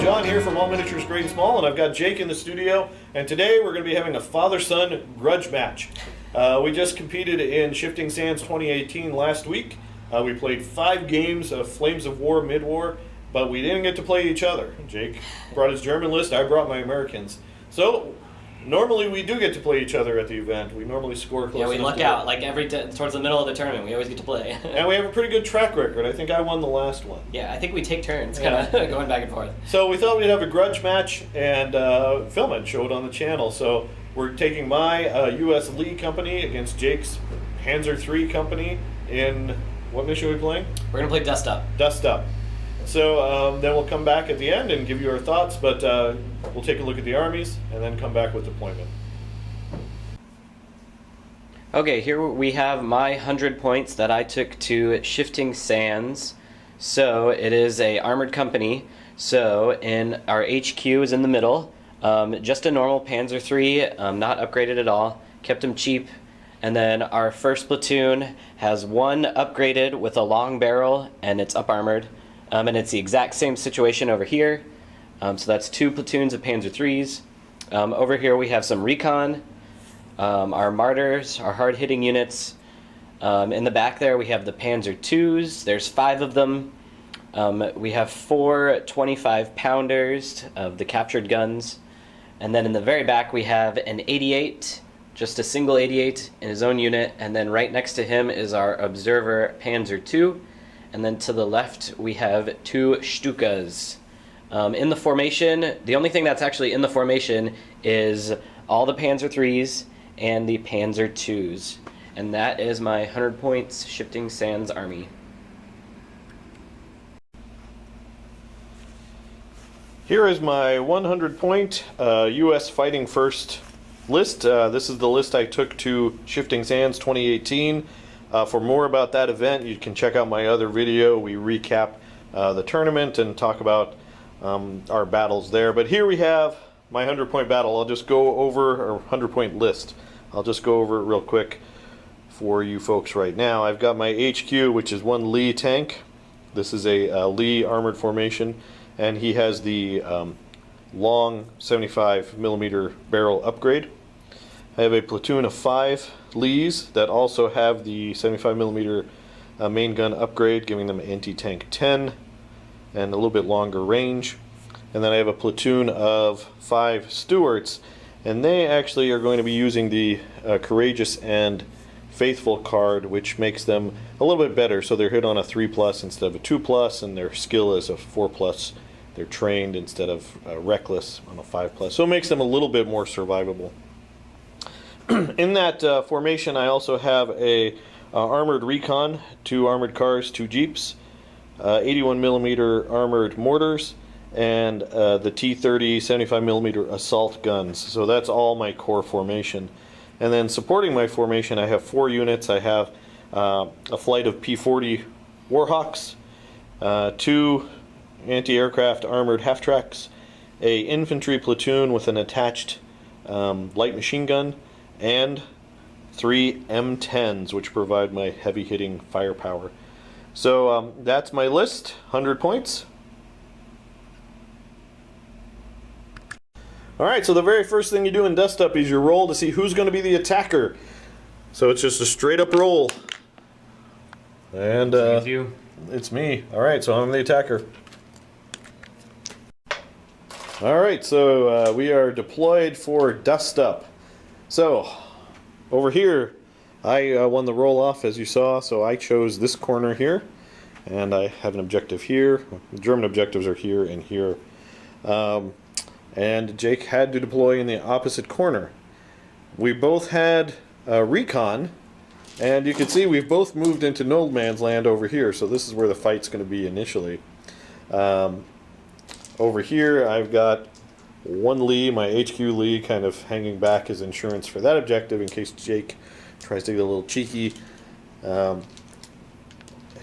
John here from All Miniatures Great and Small, and I've got Jake in the studio, and today we're going to be having a father-son grudge match. We just competed in Shifting Sands 2018 last week. We played 5 games of Flames of War mid-war, but we didn't get to play each other. Jake brought his German list, I brought my Americans. So, normally we do get to play each other at the event. We normally score close. Yeah, we luck out. Like towards the middle of the tournament, we always get to play. And we have a pretty good track record. I think I won the last one. Yeah, I think we take turns kind of going back and forth. So we thought we'd have a grudge match and film it, show it on the channel. So we're taking my U.S. Lee company against Jake's Panzer III company in, what mission are we playing? We're going to play Dust Up. Dust Up. So then we'll come back at the end and give you our thoughts, but we'll take a look at the armies and then come back with deployment. Okay, here we have my 100 points that I took to Shifting Sands. So it is a armored company. So in our HQ is in the middle. Just a normal Panzer III, not upgraded at all. Kept them cheap. And then our first platoon has one upgraded with a long barrel, and it's up armored. And it's the exact same situation over here. So that's 2 platoons of Panzer IIIs. Over here we have some recon, our martyrs, our hard-hitting units. In the back there we have the Panzer IIs. There's 5 of them. We have 4 25-pounders of the captured guns. And then in the very back we have an 88, just a single 88 in his own unit. And then right next to him is our observer Panzer II. And then to the left, we have 2 Stukas. In the formation, the only thing that's actually in the formation is all the Panzer IIIs and the Panzer IIs. And that is my 100 points Shifting Sands Army. Here is my 100-point U.S. Fighting First list. This is the list I took to Shifting Sands 2018. For more about that event, you can check out my other video. We recap the tournament and talk about our battles there. But here we have my 100-point battle. I'll just go over, or 100-point list. I'll just go over it real quick for you folks right now. I've got my HQ, which is 1 Lee tank. This is a Lee armored formation, and he has the long 75mm barrel upgrade. I have a platoon of 5 Lees that also have the 75mm main gun upgrade, giving them anti-tank 10 and a little bit longer range. And then I have a platoon of 5 Stuarts, and they actually are going to be using the Courageous and Faithful card, which makes them a little bit better. So they're hit on a 3+ instead of a 2+, and their skill is a 4+. They're trained instead of reckless on a 5+. So it makes them a little bit more survivable. In that formation, I also have a armored recon, 2 armored cars, 2 jeeps, 81mm armored mortars, and the T-30 75mm assault guns. So that's all my core formation. And then supporting my formation, I have 4 units. I have a flight of P-40 Warhawks, 2 anti-aircraft armored half-tracks, a infantry platoon with an attached light machine gun, and 3 M10s, which provide my heavy-hitting firepower. So that's my list, 100 points. Alright, so the very first thing you do in Dust Up is you roll to see who's going to be the attacker. So it's just a straight-up roll. And it's me. Alright, so I'm the attacker. Alright, so we are deployed for Dust Up. So, over here, I won the roll-off, as you saw, so I chose this corner here, and I have an objective here. The German objectives are here and here. And Jake had to deploy in the opposite corner. We both had recon, and you can see we've both moved into no man's land over here, so this is where the fight's going to be initially. Over here, I've got 1 Lee, my HQ Lee, kind of hanging back as insurance for that objective in case Jake tries to get a little cheeky.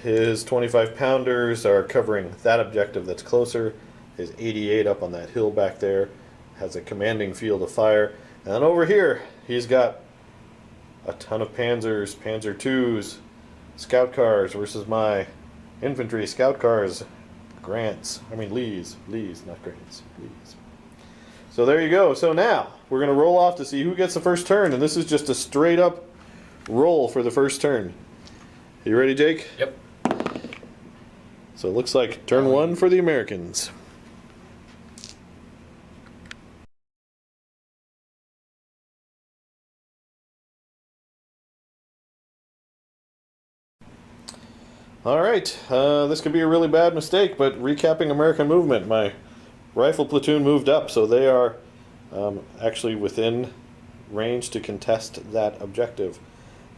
His 25-pounders are covering that objective that's closer. His 88 up on that hill back there has a commanding field of fire. And then over here, he's got a ton of Panzers, Panzer IIs, scout cars versus my infantry scout cars Grants. I mean Lees. Lees, not Grants. Lees. So there you go. So now we're going to roll off to see who gets the first turn, and this is just a straight up roll for the first turn. You ready, Jake? Yep. So it looks like turn one for the Americans. All right, this could be a really bad mistake, but recapping American movement, my rifle platoon moved up, so they are actually within range to contest that objective.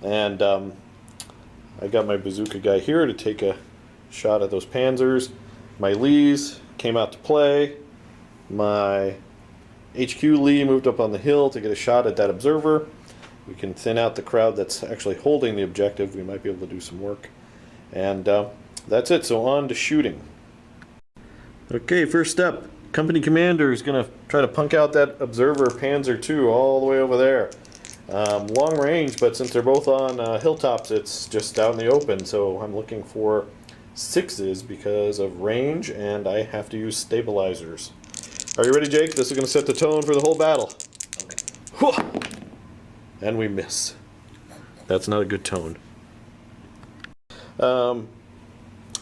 And I got my bazooka guy here to take a shot at those Panzers. My Lees came out to play. My HQ Lee moved up on the hill to get a shot at that observer. We can thin out the crowd that's actually holding the objective. We might be able to do some work. And that's it, so on to shooting. Okay, first up, company commander is going to try to punk out that observer Panzer II all the way over there. Long range, but since they're both on hilltops, it's just out in the open, so I'm looking for sixes because of range, and I have to use stabilizers. Are you ready, Jake? This is going to set the tone for the whole battle. Okay. And we miss. That's not a good tone.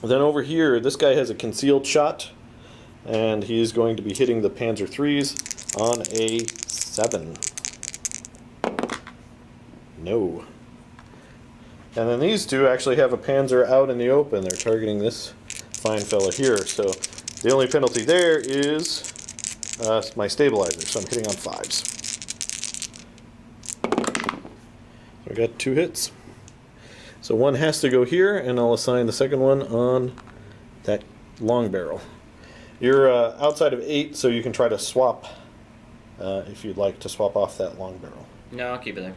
Then over here, this guy has a concealed shot, and he's going to be hitting the Panzer IIIs on a 7. No. And then these two actually have a Panzer out in the open. They're targeting this fine fella here. So the only penalty there is my stabilizer, so I'm hitting on 5s. So I got 2 hits. So one has to go here, and I'll assign the second one on that long barrel. You're outside of 8, so you can try to swap if you'd like to swap off that long barrel. No, I'll keep it there.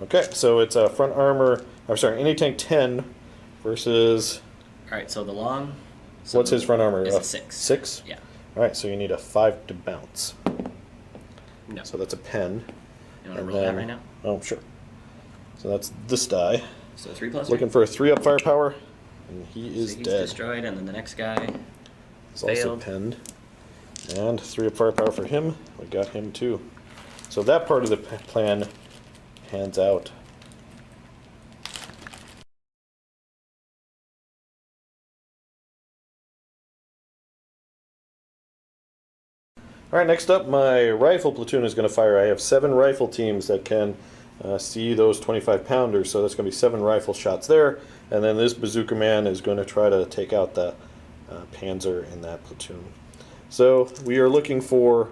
Okay, so it's a front armor, I'm sorry, anti-tank 10 versus... Alright, so the long... So what's his front armor? Is a 6. 6? Yeah. Alright, so you need a 5 to bounce. No. So that's a pen. You want to roll that right now? Oh, sure. So that's this die. So 3+. Looking for a 3-up firepower, and he is he's dead. Destroyed, and then the next guy He's also failed. penned. And 3-up firepower for him. We got him too. So that part of the plan hands out. Alright, next up, my rifle platoon is going to fire. I have 7 rifle teams that can see those 25-pounders, so that's going to be 7 rifle shots there. And then this bazooka man is going to try to take out the Panzer in that platoon. So we are looking for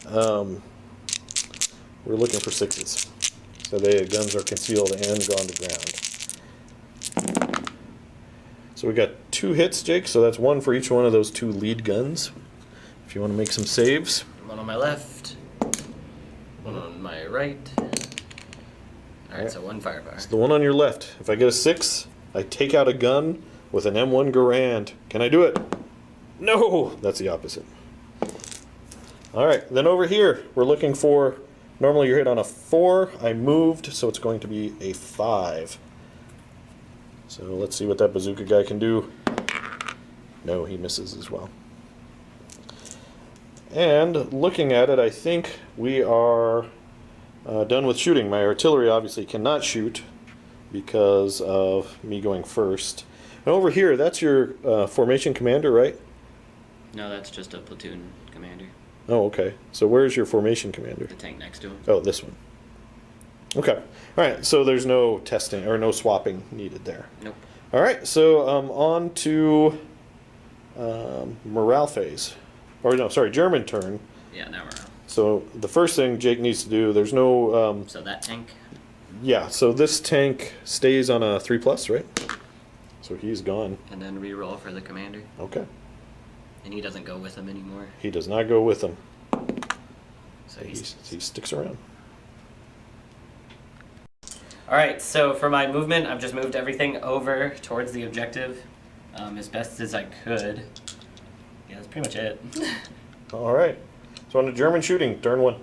6s. So the guns are concealed and gone to ground. So we got 2 hits, Jake. So that's 1 for each one of those 2 lead guns. If you want to make some saves. 1 on my left, 1 on my right. Alright, so 1 firepower. So the one on your left. If I get a 6, I take out a gun with an M1 Garand. Can I do it? No! That's the opposite. Alright, then over here, we're looking for... Normally you're hit on a 4. I moved, so it's going to be a 5. So let's see what that bazooka guy can do. No, he misses as well. And looking at it, I think we are done with shooting. My artillery obviously cannot shoot because of me going first. And over here, that's your formation commander, right? No, that's just a platoon commander. Oh, okay. So where's your formation commander? The tank next to him. Oh, this one. Okay. All right. So there's no testing or no swapping needed there. Nope. All right. So on to morale phase. Or no, sorry, German turn. Yeah, now we're on. So the first thing Jake needs to do, there's no... so that tank? Yeah, so this tank stays on a 3+, right? So he's gone. And then re-roll for the commander. Okay. And he doesn't go with him anymore. He does not go with them. So He sticks around. Alright, so for my movement, I've just moved everything over towards the objective as best as I could. Yeah, that's pretty much it. All right. So on to German shooting, turn 1.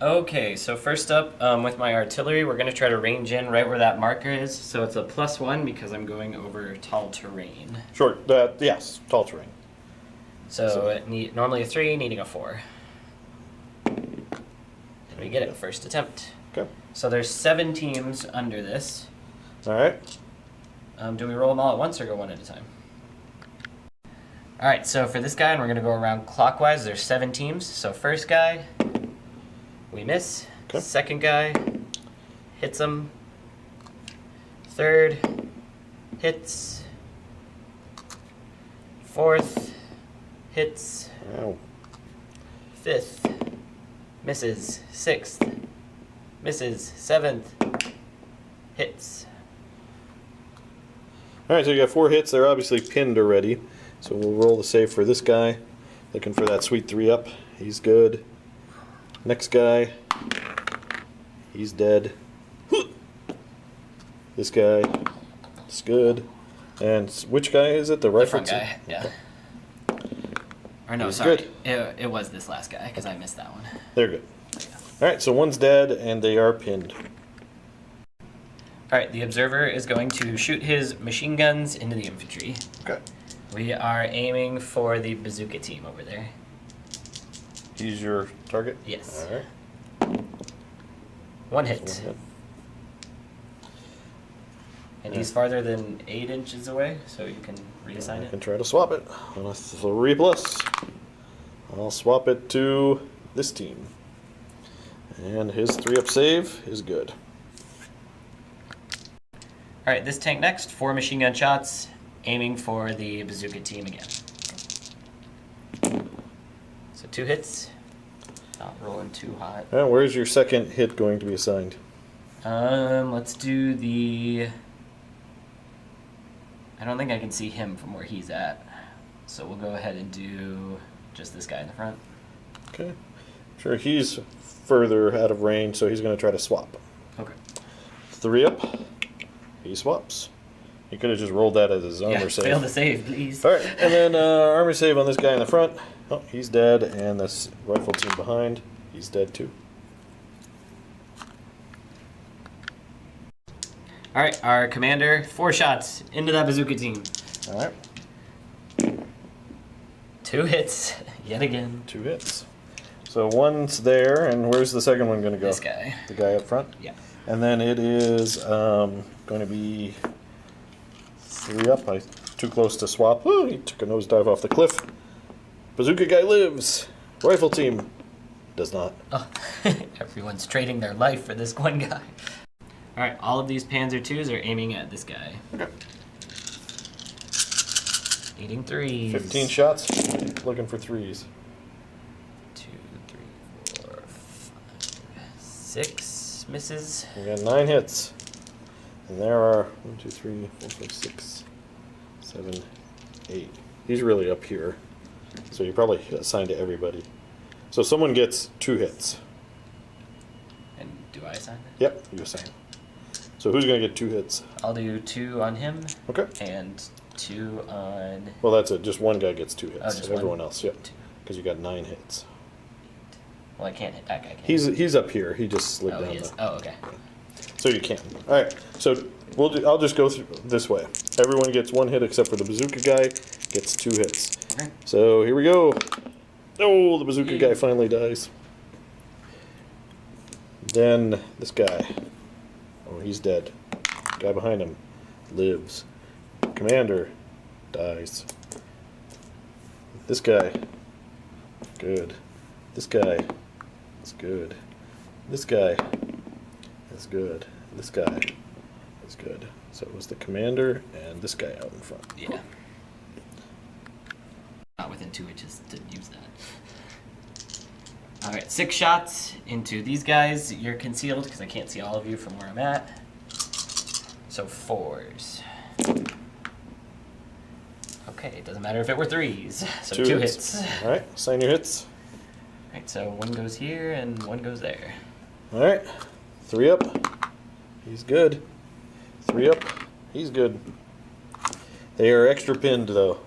Okay, so first up, with my artillery, we're going to try to range in right where that marker is. So it's a +1 because I'm going over tall terrain. Short, yes, tall terrain. So normally a 3, needing a 4. And we get it first attempt. Okay. So there's 7 teams under this. All right. Do we roll them all at once or go one at a time? All right, so for this guy, and we're going to go around clockwise, there's 7 teams. So first guy, we miss. Okay. Second guy, hits him. Third, hits. Fourth, hits. Ow. Fifth, misses. Sixth, misses. Seventh, hits. All right, so you got 4 hits. They're obviously pinned already. So we'll roll the save for this guy. Looking for that sweet 3-up. He's good. Next guy. He's dead. This guy. It's good. And which guy is it? The The rifle front guy, yeah. Or no, He's sorry. good. It was this last guy because I missed that one. They're good. All right, so one's dead and they are pinned. All right, the observer is going to shoot his machine guns into the infantry. Okay. We are aiming for the bazooka team over there. He's your target? Yes. All right. One So hit. one hit. And he's farther than 8 inches away, so you can reassign I it. can try to swap it on a 3+. I'll swap it to this team. And his 3-up save is good. All right, this tank next, 4 machine gun shots, aiming for the bazooka team again. So 2 hits, not rolling too hot. And where's your second hit going to be assigned? Let's do the... I don't think I can see him from where he's at. So we'll go ahead and do just this guy in the front. Okay. Sure, he's further out of range, so he's going to try to swap. Okay. 3-up. He swaps. He could have just rolled that as his armor save. Fail to save, please. All right, and then armor save on this guy in the front. Oh, he's dead, and this rifle team behind, he's dead too. All right, our commander, 4 shots into that bazooka team. All right, 2 hits, yet again. 2 hits. So one's there, and where's the second one going to go? This guy. The guy up front? Yeah. And then it is going to be 3-up. Too close to swap. Oh, he took a nosedive off the cliff. Bazooka guy lives. Rifle team does not. Oh, everyone's trading their life for this one guy. All right, all of these Panzer IIs are aiming at this guy. Okay. Eating 3s. 15 shots. Looking for 3s. 2, 3, 4, 5, 6 misses. We got 9 hits. And there are 1, 2, 3, 4, 5, 6, 7, 8. He's really up here. So you probably assign to everybody. So someone gets 2 hits. And do I assign it? Yep, you assign. So who's going to get 2 hits? I'll do 2 on him Okay. and 2 on... Well, that's it. Just one guy gets 2 hits. Oh, just one? Everyone else, yep. Because you got 9 hits. Well, I can't hit that guy. Can He's up here. He just slid Oh, down he is. the... Oh, okay. So you can. All right. So I'll just go through this way. Everyone gets 1 hit except for the bazooka guy gets 2 hits. Okay. So here we go. Oh, the bazooka guy finally dies. Then this guy. Oh, he's dead. Guy behind him lives. Commander dies. This guy. Good. This guy. Is good. This guy. Is good. This guy is good. So it was the commander and this guy out in front. Yeah. Not within 2 inches to use that. All right, 6 shots into these guys. You're concealed because I can't see all of you from where I'm at. So 4s. Okay, it doesn't matter if it were 3s. So 2 hits. All right, sign your hits. All right, so 1 goes here and 1 goes there. All right, 3-up. He's good. 3-up. He's good. They are extra pinned though.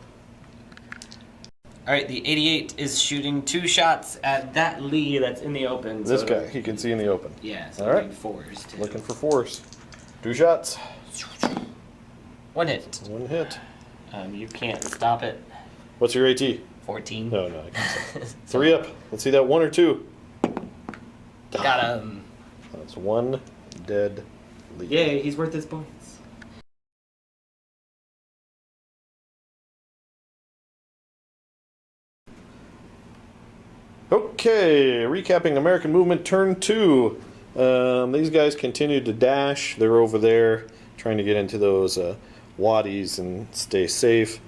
All right, the 88 is shooting 2 shots at that Lee that's in the open. This guy, he can see in the open. Yeah, so all right. 4s too. Looking for 4s. 2 shots. 1 hit. 1 hit. You can't stop it. What's your AT? 14. No, I can't stop. 3 up. Let's see that 1 or 2. Got him. That's 1 dead Lee. Yay, he's worth his points. Okay, recapping American movement turn 2. These guys continue to dash. They're over there trying to get into those wadis and stay safe.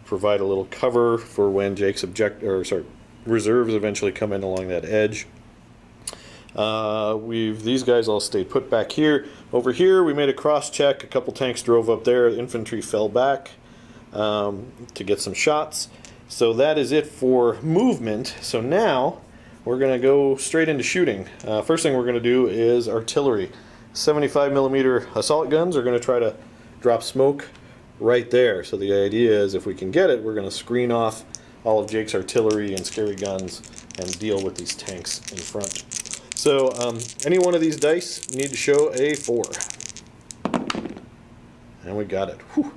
Provide a little cover for when Jake's reserves eventually come in along that edge. These guys all stayed put back here. Over here, we made a cross check. A couple tanks drove up there. Infantry fell back to get some shots. So that is it for movement. So now we're going to go straight into shooting. First thing we're going to do is artillery. 75mm assault guns are going to try to drop smoke right there. So the idea is if we can get it, we're going to screen off all of Jake's artillery and scary guns and deal with these tanks in front. So any one of these dice need to show a 4. And we got it. Whew.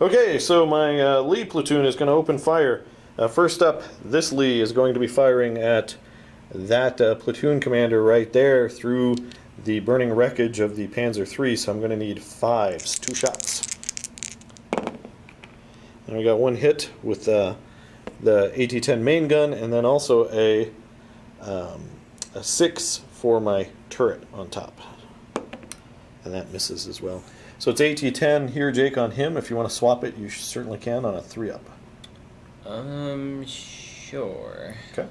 Okay, so my Lee platoon is going to open fire. First up, this Lee is going to be firing at that platoon commander right there through the burning wreckage of the Panzer III, so I'm going to need 5s, 2 shots. And we got 1 hit with the AT-10 main gun, and then also a 6 for my turret on top. And that misses as well. So it's AT-10 here, Jake, on him. If you want to swap it, you certainly can on a 3-up. Sure. Okay.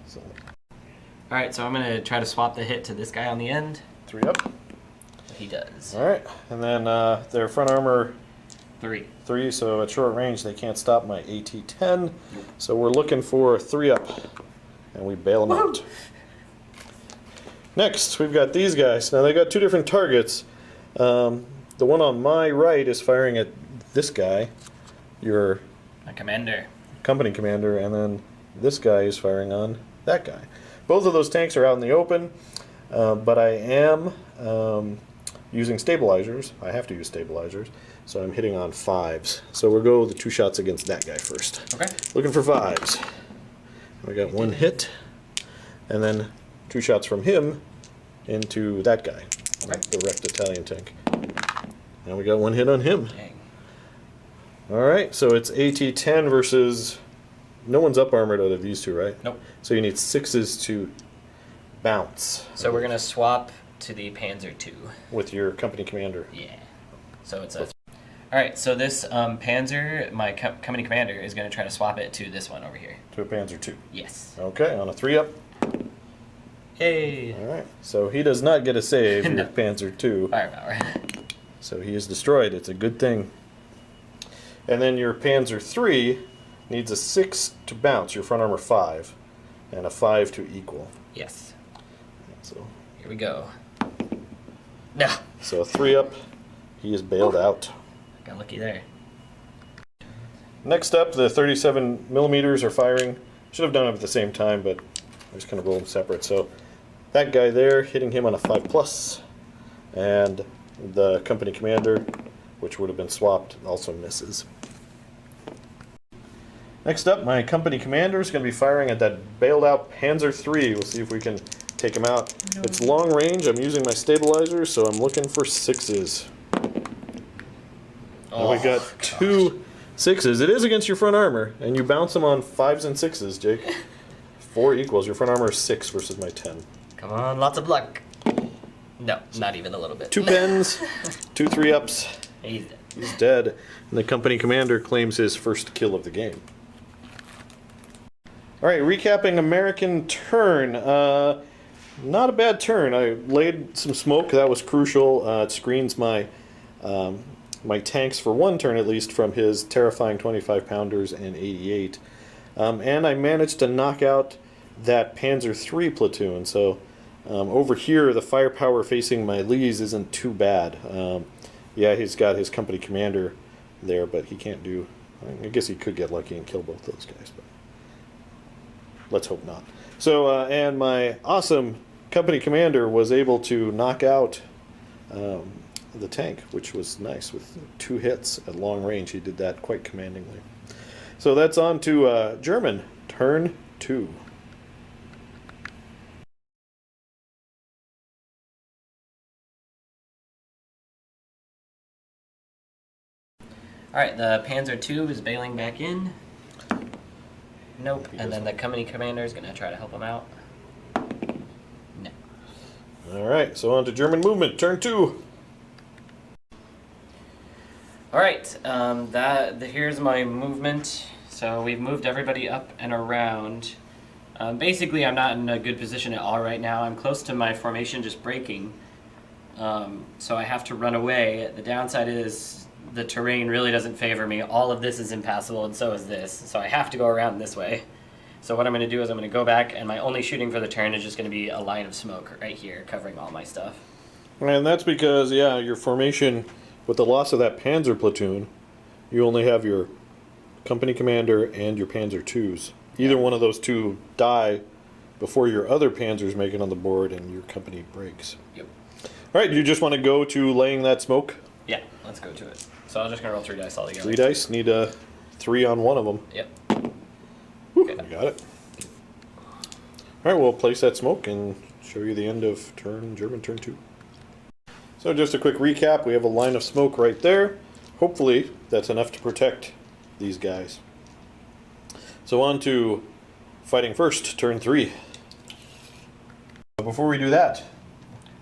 So, Alright, so I'm going to try to swap the hit to this guy on the end. 3-up. He does. All right. And then their front armor 3. 3, so at short range they can't stop my AT-10. So we're looking for a 3-up, and we bail them out. Next, we've got these guys. Now they got 2 different targets. The one on my right is firing at this guy, your My commander. company commander, and then this guy is firing on that guy. Both of those tanks are out in the open, but I am using stabilizers. I have to use stabilizers, so I'm hitting on 5s. So we'll go the 2 shots against that guy first. Okay. Looking for 5s. We got 1 hit, and then 2 shots from him into that guy, Okay. the wrecked Italian tank. And we got 1 hit on him. Dang. All right, so it's AT-10 versus... No one's up armored out of these 2, right? Nope. So you need 6s to bounce. So we're going to swap to the Panzer II. With your company commander. Yeah. So it's a... Alright, so this Panzer, my company commander, is going to try to swap it to this one over here. To a Panzer II. Yes. Okay, on a 3-up. Hey. All right, so he does not get a save, No. your Panzer II. Firepower. So he is destroyed. It's a good thing. And then your Panzer III needs a 6 to bounce, your front armor 5, and a 5 to equal. Yes. So, Here we go. No. so a 3-up, he is bailed out. Got lucky there. Next up, the 37mm are firing. Should have done it at the same time, but I just kind of rolled them separate. So that guy there, hitting him on a 5+, and the company commander, which would have been swapped, also misses. Next up, my company commander is going to be firing at that bailed out Panzer III. We'll see if we can take him out. No. It's long range. I'm using my stabilizer, so I'm looking for 6s. Oh, and we got gosh. 2 6s. It is against your front armor, and you bounce them on 5s and 6s, Jake. 4 equals. Your front armor is 6 versus my 10. Come on, lots of luck. No, not even a little bit. 2 pens, 2 3-ups. He's dead. He's dead. And the company commander claims his first kill of the game. All right, recapping American turn. Not a bad turn. I laid some smoke. That was crucial. It screens my my tanks for 1 turn at least from his terrifying 25-pounders and 88. And I managed to knock out that Panzer III platoon. So over here, the firepower facing my Lees isn't too bad. Yeah, he's got his company commander there, but he can't do I guess he could get lucky and kill both those guys, but let's hope not. So, and my awesome company commander was able to knock out the tank, which was nice with 2 hits at long range. He did that quite commandingly. So that's on to German, turn 2. Alright, the Panzer II is bailing back in. Nope. And then the company commander is going to try to help him out. No. Alright, so on to German movement, turn 2. Alright, here's my movement. So we've moved everybody up and around. Basically, I'm not in a good position at all right now. I'm close to my formation just breaking. So I have to run away. The downside is the terrain really doesn't favor me. All of this is impassable, and so is this. So I have to go around this way. So what I'm going to do is I'm going to go back, and my only shooting for the turn is just going to be a line of smoke right here, covering all my stuff. And that's because, yeah, your formation, with the loss of that Panzer platoon, you only have your company commander and your Panzer IIs. Either one of those two die before your other Panzers make it on the board and your company breaks. Yep. All right, you just want to go to laying that smoke? Yeah, let's go to it. So I'm just going to roll 3 dice all together. 3 dice, need a 3 on one of them. Yep. Whew, Okay. you got it. All right, we'll place that smoke and show you the end of German turn 2. So just a quick recap, we have a line of smoke right there. Hopefully that's enough to protect these guys. So on to fighting first, turn 3. Before we do that,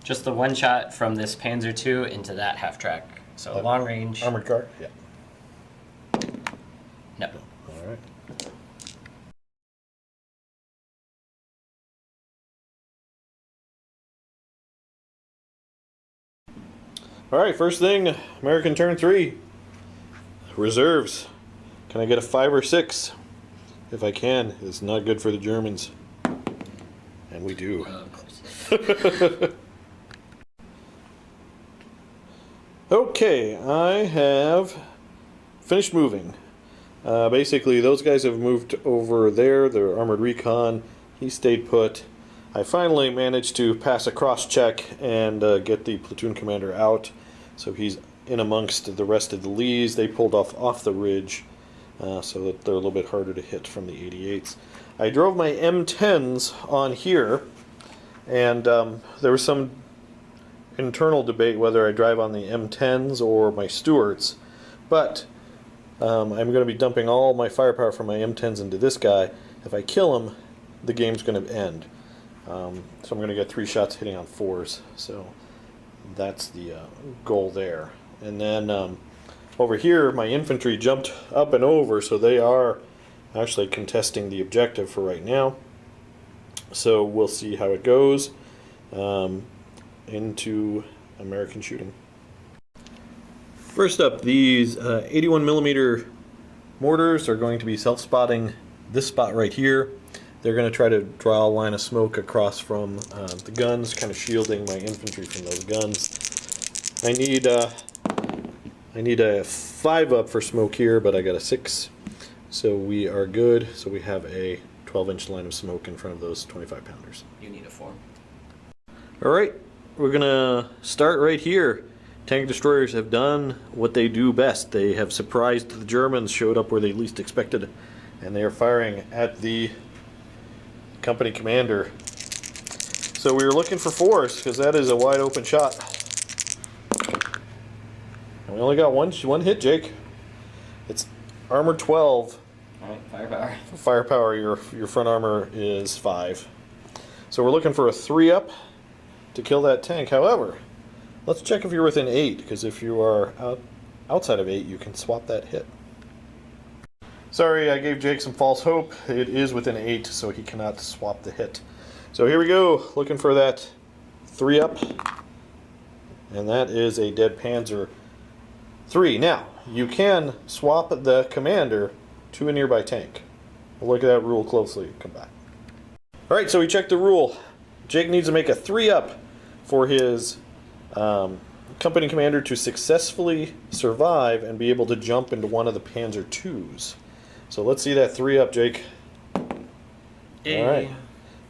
Just the one shot from this Panzer II into that half track. So long range. armored car? Yeah. No. All right. All right, first thing, American turn 3. Reserves. Can I get a 5 or 6? If I can, it's not good for the Germans. And we do. Of course. Okay, I have finished moving. Basically, those guys have moved over there. They're armored recon. He stayed put. I finally managed to pass a cross check and get the platoon commander out. So he's in amongst the rest of the Lees. They pulled off the ridge so that they're a little bit harder to hit from the 88s. I drove my M10s on here, and there was some internal debate whether I drive on the M10s or my Stuarts, but I'm going to be dumping all my firepower from my M10s into this guy. If I kill him, the game's going to end. So I'm going to get 3 shots hitting on 4s. So that's the goal there. And then over here, my infantry jumped up and over, so they are actually contesting the objective for right now. So we'll see how it goes. Into American shooting. First up, these 81 millimeter mortars are going to be self-spotting this spot right here. They're going to try to draw a line of smoke across from the guns, kind of shielding my infantry from those guns. I need a 5 up for smoke here, but I got a 6, so we are good. So we have a 12-inch line of smoke in front of those 25-pounders. You need a 4. All right. We're going to start right here. Tank destroyers have done what they do best. They have surprised the Germans, showed up where they least expected, and they are firing at the company commander. So we were looking for 4s because that is a wide open shot. And we only got one hit, Jake. It's armor 12. Alright, firepower. Firepower, your front armor is 5. So we're looking for a 3 up to kill that tank. However, let's check if you're within 8, because if you are outside of 8, you can swap that hit. Sorry, I gave Jake some false hope. It is within 8, so he cannot swap the hit. So here we go, looking for that 3 up, and that is a dead Panzer 3. Now, you can swap the commander to a nearby tank. We'll look at that rule closely. Come back. Alright, so we checked the rule. Jake needs to make a 3 up for his company commander to successfully survive and be able to jump into one of the Panzer IIs. So let's see that 3 up, Jake. Hey. All right.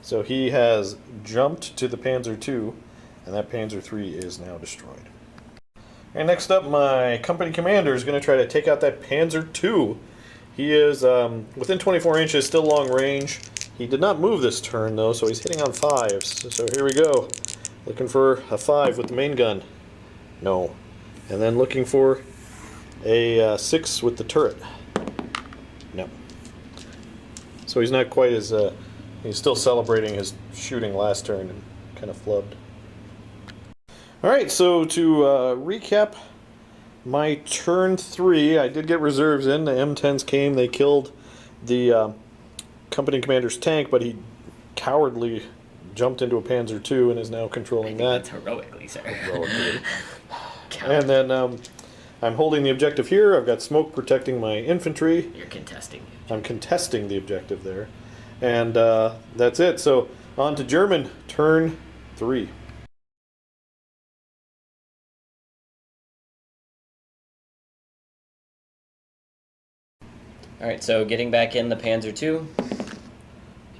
So he has jumped to the Panzer II, and that Panzer III is now destroyed. And next up, my company commander is going to try to take out that Panzer II. He is within 24 inches, still long range. He did not move this turn, though, so he's hitting on 5s. So here we go. Looking for a 5 with the main gun. No. And then looking for a 6 with the turret. No. So he's not quite as... he's still celebrating his shooting last turn and kind of flubbed. Alright, so to recap my turn 3, I did get reserves in. The M10s came, they killed the company commander's tank, but he cowardly jumped into a Panzer II and is now controlling that. That's heroically, sir. Heroically. And then I'm holding the objective here. I've got smoke protecting my infantry. You're contesting. I'm contesting the objective there. And that's it. So on to German, turn 3. Alright, so getting back in the Panzer II.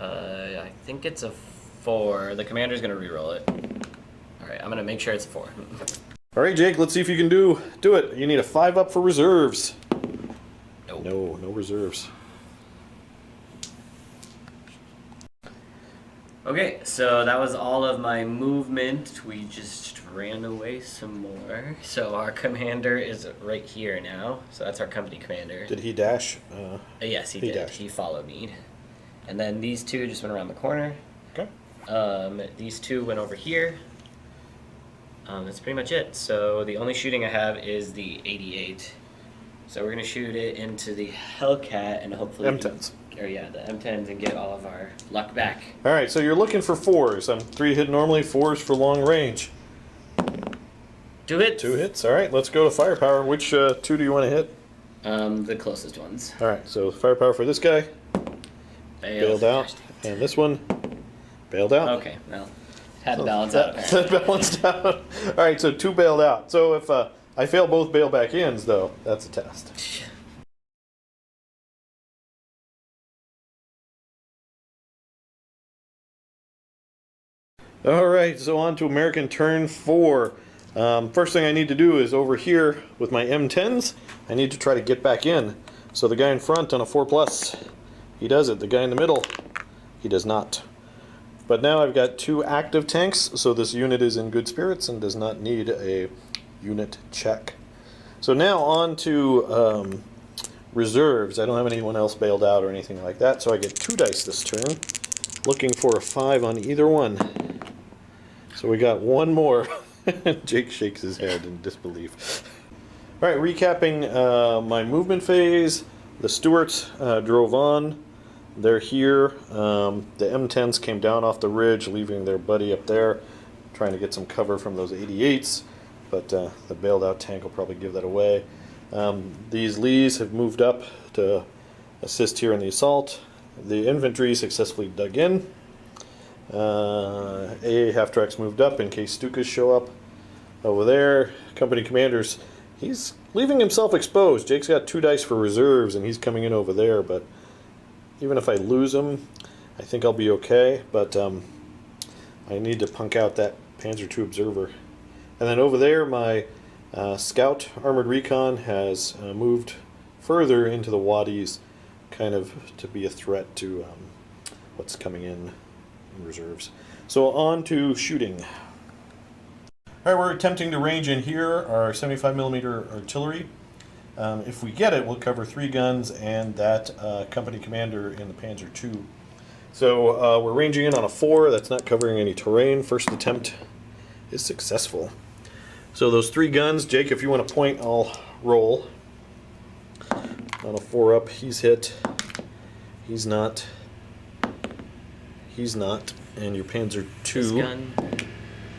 I think it's a 4. The commander's going to reroll it. Alright, I'm going to make sure it's a 4. Alright, Jake, let's see if you can do it. You need a 5 up for reserves. Nope. No reserves. Okay, so that was all of my movement. We just ran away some more. So our commander is right here now. So that's our company commander. Did he dash? Yes, he did. dashed. He followed me. And then these two just went around the corner. Okay. These two went over here. That's pretty much it. So the only shooting I have is the 88. So we're going to shoot it into the Hellcat and hopefully... M10s. Or yeah, the M10s and get all of our luck back. Alright, so you're looking for 4s. I'm 3 hit normally, 4s for long range. 2 hits? 2 hits. Alright, let's go to firepower. Which 2 do you want to hit? The closest ones. Alright, so firepower for this guy. Bailed out. And this one bailed out. Okay, well, had to balance out. That balanced out. Alright, so 2 bailed out. So if I fail both bail back ins, though, that's a test. Alright, so on to American turn 4. First thing I need to do is over here with my M10s, I need to try to get back in. So the guy in front on a 4+, he does it. The guy in the middle, he does not. But now I've got 2 active tanks, so this unit is in good spirits and does not need a unit check. So now on to reserves. I don't have anyone else bailed out or anything like that, so I get 2 dice this turn. Looking for a 5 on either one. So we got 1 more. Jake shakes his head in disbelief. Alright, recapping my movement phase. The Stuarts drove on. They're here. The M10s came down off the ridge, leaving their buddy up there, trying to get some cover from those 88s. But the bailed out tank will probably give that away. These Lees have moved up to assist here in the assault. The infantry successfully dug in. A half-track's moved up in case Stukas show up. Over there, company commander's, he's leaving himself exposed. Jake's got 2 dice for reserves, and he's coming in over there, but even if I lose him, I think I'll be okay, but I need to punk out that Panzer II observer. And then over there, my scout armored recon has moved further into the wadis, kind of to be a threat to what's coming in reserves. So on to shooting. Alright, we're attempting to range in here our 75mm artillery. If we get it, we'll cover 3 guns and that company commander in the Panzer II. So we're ranging in on a 4. That's not covering any terrain. First attempt is successful. So those 3 guns, Jake, if you want to point, I'll roll. On a 4 up, he's hit. He's not. He's not. And your Panzer II. This gun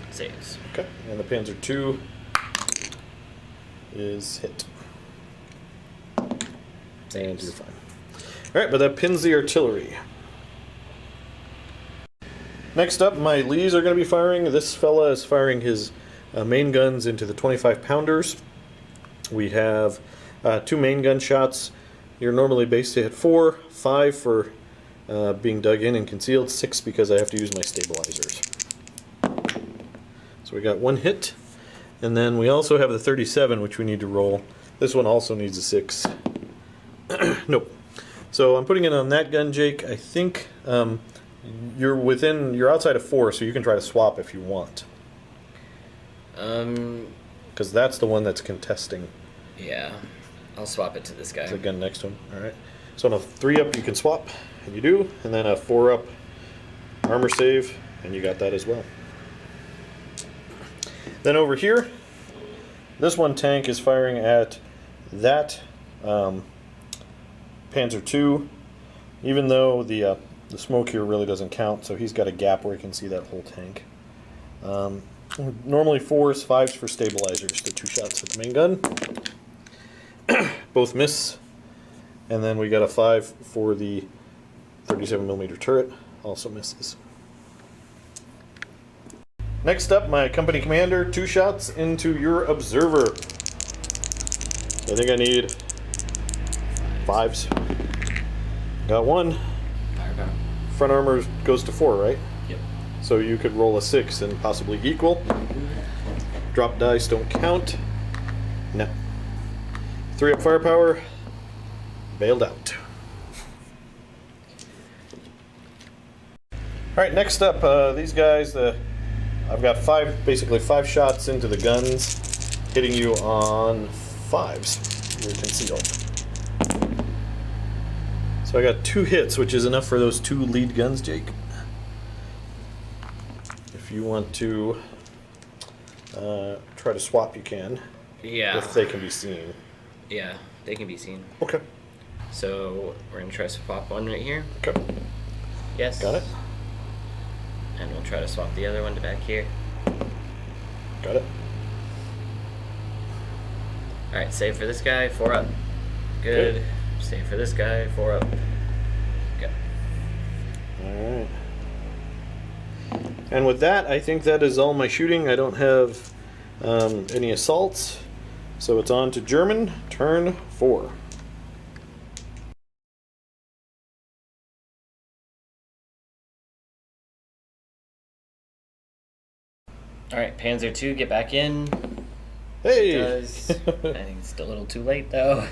saves. Okay, and the Panzer II is hit. And you're fine. Alright, but that pins the artillery. Next up, my Lees are going to be firing. This fella is firing his main guns into the 25 pounders. We have 2 main gun shots. You're normally based to hit 4, 5 for being dug in and concealed, 6 because I have to use my stabilizers. So we got 1 hit, and then we also have the 37, which we need to roll. This one also needs a 6. Nope. So I'm putting it on that gun, Jake. I think you're outside of 4, so you can try to swap if you want. Because that's the one that's contesting. Yeah, I'll swap it to this guy. The gun next to him. All right. So on a 3-up, you can swap, and you do, and then a 4-up armor save, and you got that as well. Then over here, this one tank is firing at that Panzer II, even though the smoke here really doesn't count, so he's got a gap where you can see that whole tank. Normally 4s, 5s for stabilizers, the 2 shots at the main gun. Both miss, and then we got a 5 for the 37mm turret, also misses. Next up, my company commander, 2 shots into your observer. I think I need 5s. Got 1. Firepower. Front armor goes to 4, right? Yep. So you could roll a 6 and possibly equal. Drop dice don't count. No. 3-up firepower. Bailed out. Alright, next up, these guys, I've got basically 5 shots into the guns, hitting you on 5s. You're concealed. So I got 2 hits, which is enough for those 2 lead guns, Jake. If you want to try to swap, you can. Yeah. If they can be seen. Yeah, they can be seen. Okay. So we're going to try to swap one right here. Okay. Yes. Got it. And we'll try to swap the other one to back here. Got it. Alright, save for this guy, 4 up. Good. Okay. Save for this guy, 4 up. Go. Alright. And with that, I think that is all my shooting. I don't have any assaults. So it's on to German, turn 4. Alright, Panzer II, get back in. Hey! Does. I think it's still a little too late though.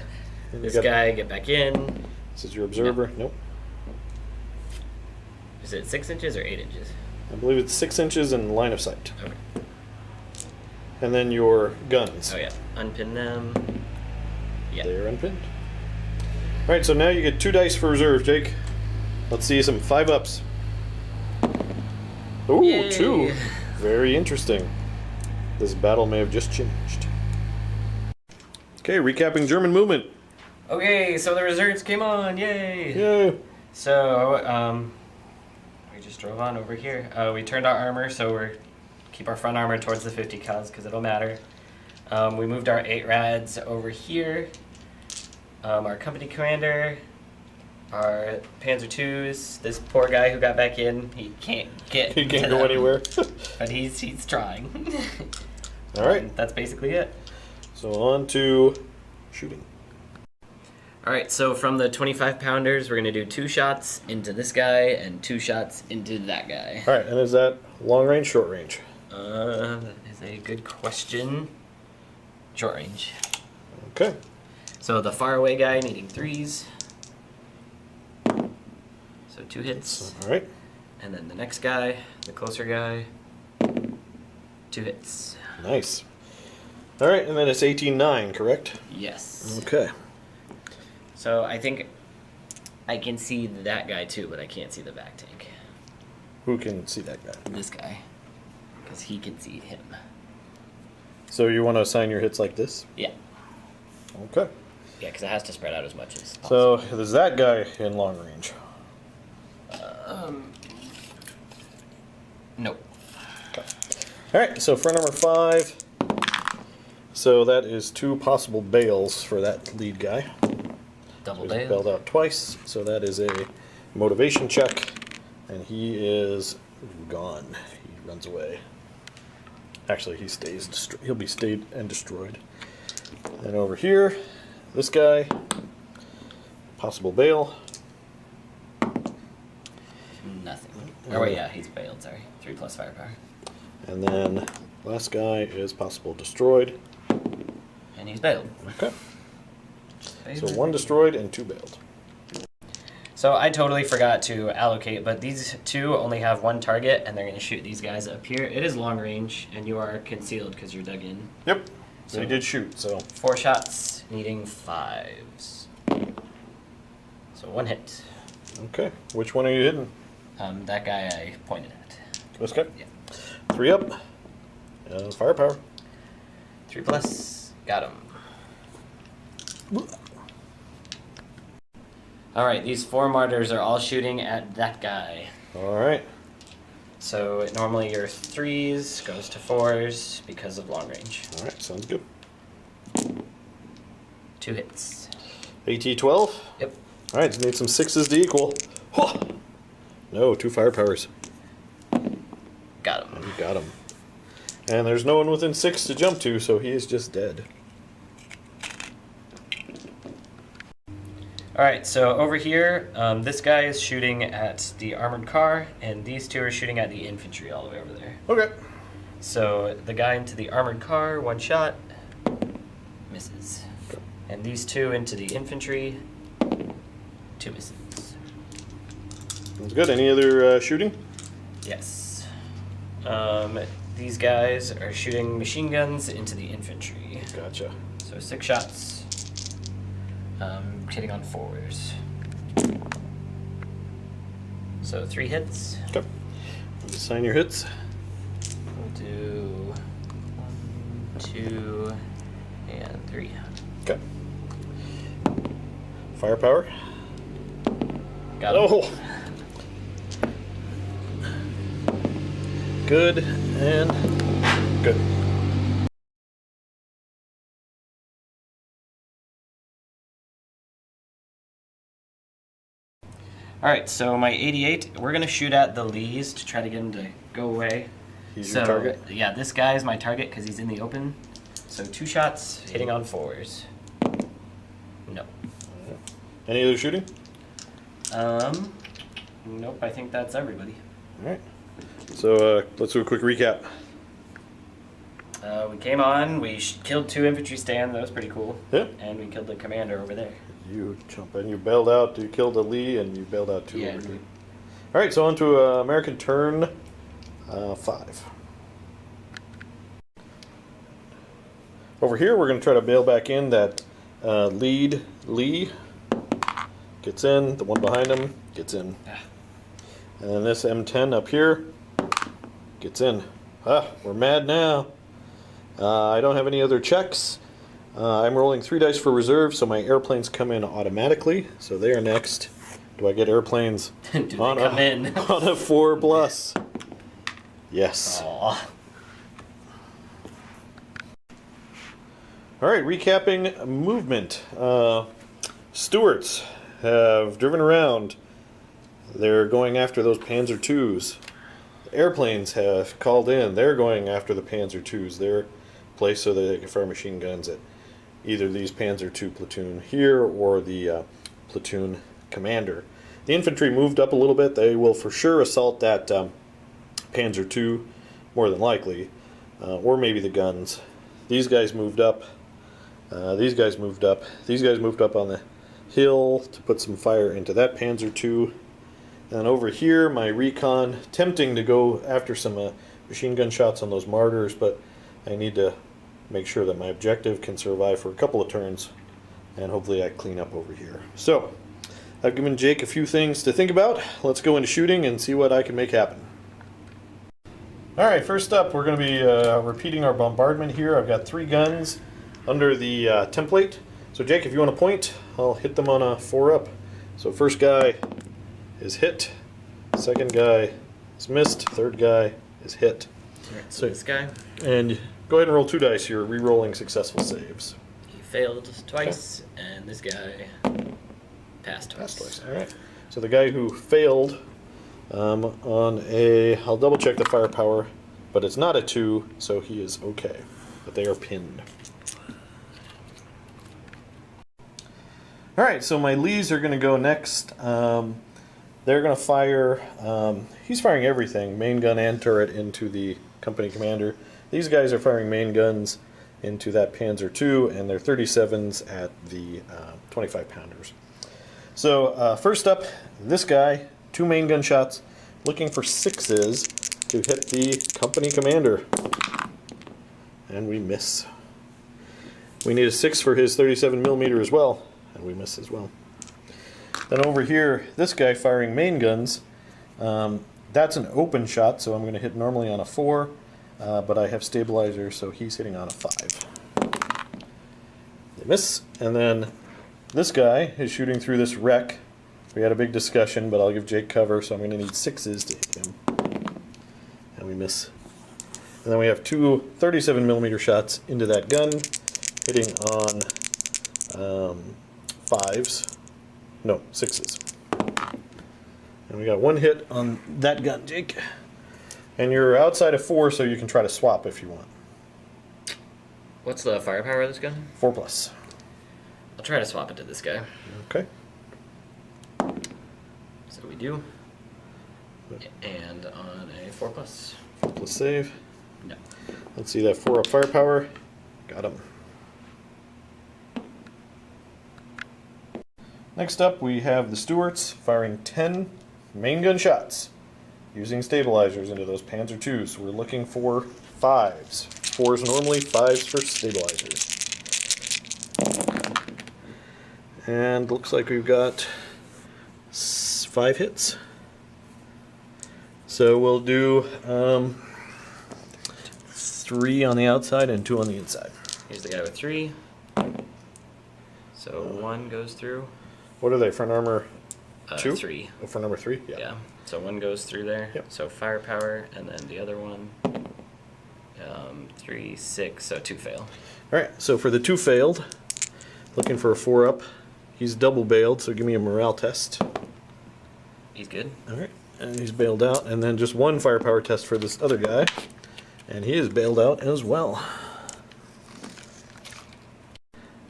And This you got- guy, get back in. This is your observer? Nope. Is it 6 inches or 8 inches? I believe it's 6 inches in line of sight. Okay. And then your guns. Oh yeah, unpin them. Yeah. They're unpinned. Alright, so now you get 2 dice for reserve, Jake. Let's see some 5-ups. Ooh, Yay. 2. Very interesting. This battle may have just changed. Okay, recapping German movement. Okay, so the reserves came on, yay! Yay! So, we just drove on over here. We turned our armor, so we're keep our front armor towards the 50 cals because it'll matter. We moved our 8 rads over here. Our company commander, our Panzer IIs, this poor guy who got back in, he can't get. He can't to go them, anywhere. but he's trying. Alright, And that's basically it. so on to shooting. Alright, so from the 25 pounders, we're going to do 2 shots into this guy and 2 shots into that guy. Alright, and is that long range, short range? That is a good question. Short range. Okay. So the far away guy needing 3s. So 2 hits. Alright. And then the next guy, the closer guy, 2 hits. Nice. Alright, and then it's 18-9, correct? Yes. Okay. So I think I can see that guy too, but I can't see the back tank. Who can see that guy? This guy. Because he can see him. So you want to assign your hits like this? Yeah. Okay. Yeah, because it has to spread out as much as possible. So there's that guy in long range. Nope. Okay. Alright, so front armor 5. So that is 2 possible bails for that lead guy. Double He's bail. bailed out twice, so that is a motivation check, and he is gone. He runs away. Actually, he stays. He'll be stayed and destroyed. And over here, this guy, possible bail. Nothing. Oh wait, yeah, he's bailed. Sorry, 3+ firepower. And then last guy is possible destroyed. And he's bailed. Okay. So 1 destroyed and 2 bailed. So I totally forgot to allocate, but these 2 only have 1 target, and they're going to shoot these guys up here. It is long range, and you are concealed because you're dug in. Yep. So he did shoot. So 4 shots, needing 5s. So 1 hit. okay. Which one are you hitting? That guy I pointed at. This guy? Yeah. 3 up. Firepower. 3+. Got him. Alright, these 4 martyrs are all shooting at that guy. All right. So normally your 3s goes to 4s because of long range. All right. Sounds good. 2 hits. AT-12. Yep. All right. Just need some 6s to equal. Huh. No, 2 firepowers. Got him. And you got him. And there's no one within 6 to jump to, so he is just dead. Alright, so over here, this guy is shooting at the armored car, and these 2 are shooting at the infantry all the way over there. Okay. So the guy into the armored car, 1 shot, misses. Okay. And these 2 into the infantry, 2 misses. Sounds good. Any other shooting? Yes. These guys are shooting machine guns into the infantry. Gotcha. So 6 shots. Hitting on 4s. So 3 hits. Okay. Let's sign your hits. We'll do 1, 2, and 3. Okay. Firepower. Got him. Oh! Good and good. Alright, so my 88, we're going to shoot at the Lees to try to get him to go away. He's So, your target? yeah, this guy is my target because he's in the open. So 2 shots, hitting on 4s. No. Any other shooting? Nope, I think that's everybody. Alright. So let's do a quick recap. We came on, we killed 2 infantry stand, that was pretty cool. Yeah. And we killed the commander over there. You jump in, you bailed out, you killed a Lee, and you bailed out 2 Yeah. over here. Alright, so on to American turn 5. Over here, we're going to try to bail back in that lead Lee. Gets in, the one behind him gets in. Ah. And then this M10 up here gets in. We're mad now. I don't have any other checks. I'm rolling 3 dice for reserve, so my airplanes come in automatically. So they are next. Do I get airplanes Do they come in? on a 4+? Yes. Aw. All right, recapping movement. Stuarts have driven around. They're going after those Panzer IIs. The airplanes have called in. They're going after the Panzer IIs. They're placed so that they can fire machine guns at either these Panzer II platoon here or the platoon commander. The infantry moved up a little bit. They will for sure assault that Panzer II, more than likely, or maybe the guns. These guys moved up. These guys moved up. These guys moved up on the hill to put some fire into that Panzer II. And over here, my recon, tempting to go after some machine gun shots on those martyrs, but I need to make sure that my objective can survive for a couple of turns, and hopefully I clean up over here. So, I've given Jake a few things to think about. Let's go into shooting and see what I can make happen. Alright, first up, we're going to be repeating our bombardment here. I've got 3 guns under the template. So Jake, if you want to point, I'll hit them on a 4 up. So first guy is hit, second guy is missed, third guy is hit. Alright, so this guy, And go ahead and roll 2 dice. You're re-rolling successful saves. he failed twice, and this guy passed twice. Passed twice. All right. So the guy who failed on a, I'll double check the firepower. but it's not a 2, so he is okay. But they are pinned. Alright, so my Lees are going to go next. They're going to fire, he's firing everything, main gun and turret, into the company commander. These guys are firing main guns into that Panzer II, and they're 37s at the 25-pounders. So first up, this guy, 2 main gun shots, looking for 6s to hit the company commander. And we miss. We need a 6 for his 37mm as well, and we miss as well. Then over here, this guy firing main guns, that's an open shot, so I'm going to hit normally on a 4, but I have stabilizer, so he's hitting on a 5. They miss, and then this guy is shooting through this wreck. We had a big discussion, but I'll give Jake cover, so I'm going to need 6s to hit him. And we miss. And then we have 2 37mm shots into that gun, hitting on 5s. No, 6s. And we got 1 hit on that gun, Jake. And you're outside of 4, so you can try to swap if you want. What's the firepower of this gun? 4+. I'll try to swap it to this guy. Okay. So we do. And on a 4+. 4+ save. No. Let's see that 4 up firepower. Got him. Next up, we have the Stuarts firing 10 main gun shots using stabilizers into those Panzer IIs. So we're looking for 5s. 4s normally, 5s for stabilizers. And looks like we've got 5 hits. So we'll do 3 on the outside and 2 on the inside. Here's the guy with 3. So 1 goes through. What are they, front armor 2? 3. Oh, front armor 3? Yeah. So 1 goes through there. Yep. So firepower, and then the other one, 3, 6, so 2 fail. Alright, so for the 2 failed, looking for a 4 up. He's double bailed, so give me a morale test. He's good. Alright, and he's bailed out. And then just 1 firepower test for this other guy. And he is bailed out as well.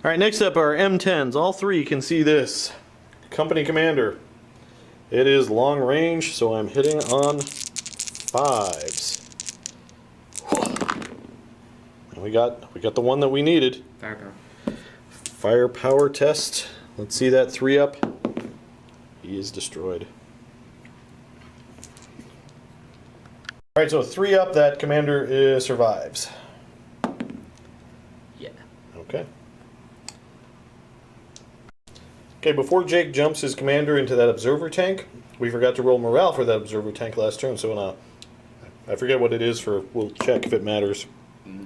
Alright, next up are M10s. All 3 can see this. Company commander. It is long range, so I'm hitting on 5s. And we got the one that we needed. Firepower. Firepower test. Let's see that 3 up. He is destroyed. Alright, so 3 up, that commander survives. Yeah. Okay. Okay, before Jake jumps his commander into that observer tank, we forgot to roll morale for that observer tank last turn, so I forget what it is for, we'll check if it matters.